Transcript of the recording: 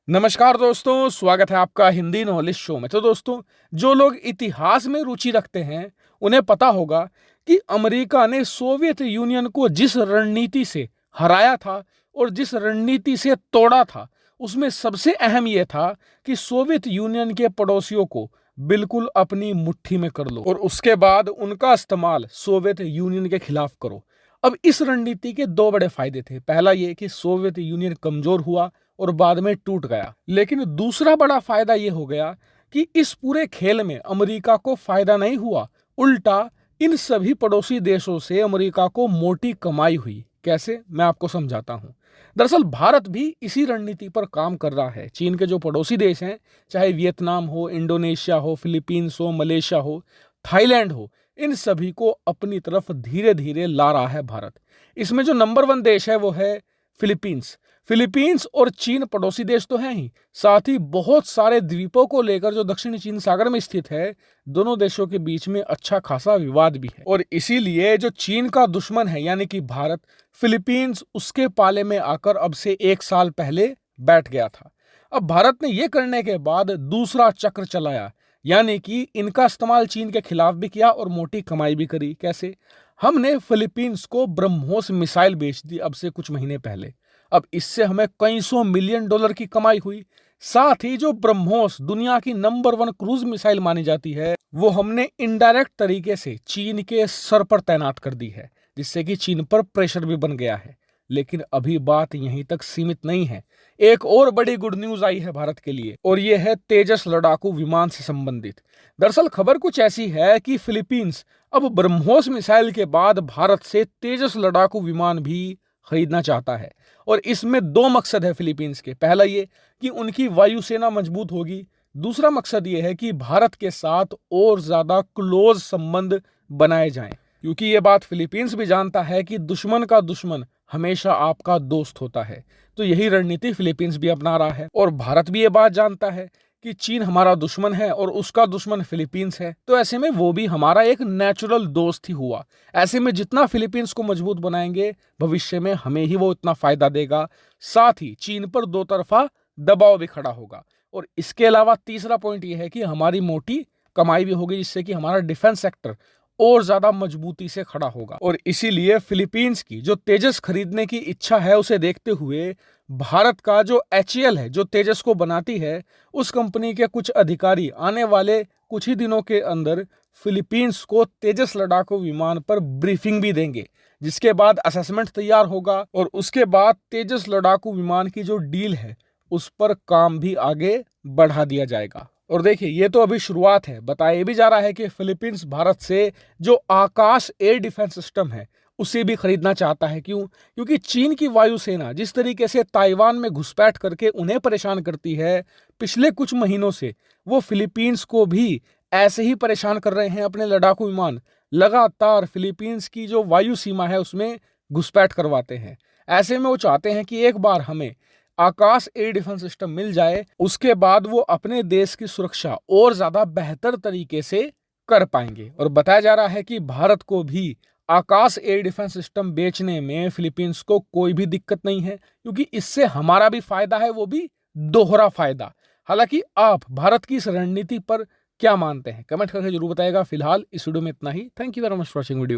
नमस्कार दोस्तों, स्वागत है आपका हिंदी नॉलेज शो में। तो दोस्तों, जो लोग इतिहास में रुचि रखते हैं उन्हें पता होगा कि अमेरिका ने सोवियत यूनियन को जिस रणनीति से हराया था और जिस रणनीति से तोड़ा था, उसमें सबसे अहम यह था कि सोवियत यूनियन के पड़ोसियों को बिल्कुल अपनी मुट्ठी में कर लो और उसके बाद उनका इस्तेमाल सोवियत यूनियन के खिलाफ करो। अब इस रणनीति के दो बड़े फायदे थे। पहला ये कि सोवियत यूनियन कमजोर हुआ और बाद में टूट गया। लेकिन दूसरा बड़ा फायदा ये हो गया कि इस पूरे खेल में अमेरिका को फायदा नहीं हुआ, उल्टा इन सभी पड़ोसी देशों से अमेरिका को मोटी कमाई हुई। कैसे, मैं आपको समझाता हूं। दरअसल भारत भी इसी रणनीति पर काम कर रहा है। चीन के जो पड़ोसी देश हैं, चाहे वियतनाम हो, इंडोनेशिया हो, फिलीपींस हो, मलेशिया हो, थाईलैंड हो, इन सभी को अपनी तरफ धीरे धीरे ला रहा है भारत। इसमें जो नंबर 1 देश है वो है फिलीपींस। फिलीपींस और चीन पड़ोसी देश तो हैं ही, साथ ही बहुत सारे द्वीपों को लेकर जो दक्षिणी चीन सागर में स्थित है, दोनों देशों के बीच में अच्छा खासा विवाद भी है। और इसीलिए जो चीन का दुश्मन है यानी कि भारत, फिलीपींस उसके पाले में आकर अब से 1 साल पहले बैठ गया था। अब भारत ने यह करने के बाद दूसरा चक्र चलाया, यानी कि इनका इस्तेमाल चीन के खिलाफ भी किया और मोटी कमाई भी करी। कैसे? हमने फिलीपींस को ब्रह्मोस मिसाइल बेच दी अब से कुछ महीने पहले। अब इससे हमें कई सौ मिलियन डॉलर की कमाई हुई। साथ ही जो ब्रह्मोस दुनिया की नंबर 1 क्रूज मिसाइल मानी जाती है, वो हमने इनडायरेक्ट तरीके से चीन के सर पर तैनात कर दी है, जिससे कि चीन पर प्रेशर भी बन गया है। लेकिन अभी बात यहीं तक सीमित नहीं है। एक और बड़ी गुड न्यूज आई है भारत के लिए, और यह है तेजस लड़ाकू विमान से संबंधित। दरअसल खबर कुछ ऐसी है कि फिलीपींस अब ब्रह्मोस मिसाइल के बाद भारत से तेजस लड़ाकू विमान भी खरीदना चाहता है। और इसमें 2 मकसद है फिलीपींस के। पहला ये कि उनकी वायुसेना मजबूत होगी। दूसरा मकसद ये है कि भारत के साथ और ज्यादा क्लोज संबंध बनाए जाएं, क्योंकि ये बात फिलीपींस भी जानता है कि दुश्मन का दुश्मन हमेशा आपका दोस्त होता है। तो यही रणनीति फिलीपींस भी अपना रहा है। और भारत भी ये बात जानता है कि चीन हमारा दुश्मन है और उसका दुश्मन फिलीपींस है, तो ऐसे में वो भी हमारा एक नेचुरल दोस्त ही हुआ। ऐसे में जितना फिलीपींस को मजबूत बनाएंगे, भविष्य में हमें ही वो इतना फायदा देगा। साथ ही चीन पर 2 तरफा दबाव भी खड़ा होगा। और इसके अलावा तीसरा पॉइंट ये है कि हमारी मोटी कमाई भी होगी, जिससे कि हमारा डिफेंस सेक्टर और ज्यादा मजबूती से खड़ा होगा। और इसीलिए फिलीपींस की जो तेजस खरीदने की इच्छा है, उसे देखते हुए भारत का जो HAL है, जो तेजस को बनाती है, उस कंपनी के कुछ अधिकारी आने वाले कुछ ही दिनों के अंदर फिलीपींस को तेजस लड़ाकू विमान पर ब्रीफिंग भी देंगे, जिसके बाद असेसमेंट तैयार होगा और उसके बाद तेजस लड़ाकू विमान की जो डील है उस पर काम भी आगे बढ़ा दिया जाएगा। और देखिए, ये तो अभी शुरुआत है। बताया भी जा रहा है कि फिलीपींस भारत से जो आकाश एयर डिफेंस सिस्टम है उसे भी खरीदना चाहता है। क्यों? क्योंकि चीन की वायुसेना जिस तरीके से ताइवान में घुसपैठ करके उन्हें परेशान करती है, पिछले कुछ महीनों से वो फिलीपींस को भी ऐसे ही परेशान कर रहे हैं। अपने लड़ाकू विमान लगातार फिलीपींस की जो वायु सीमा है उसमें घुसपैठ करवाते हैं। ऐसे में वो चाहते हैं कि एक बार हमें आकाश एयर डिफेंस सिस्टम मिल जाए, उसके बाद वो अपने देश की सुरक्षा और ज्यादा बेहतर तरीके से कर पाएंगे। और बताया जा रहा है कि भारत को भी आकाश एयर डिफेंस सिस्टम बेचने में फिलीपींस को कोई भी दिक्कत नहीं है, क्योंकि इससे हमारा भी फायदा है, वो भी दोहरा फायदा। हालांकि आप भारत की इस रणनीति पर क्या मानते हैं, कमेंट करके जरूर बताएगा। फिलहाल इस वीडियो में इतना ही। Thank you very much for watching video.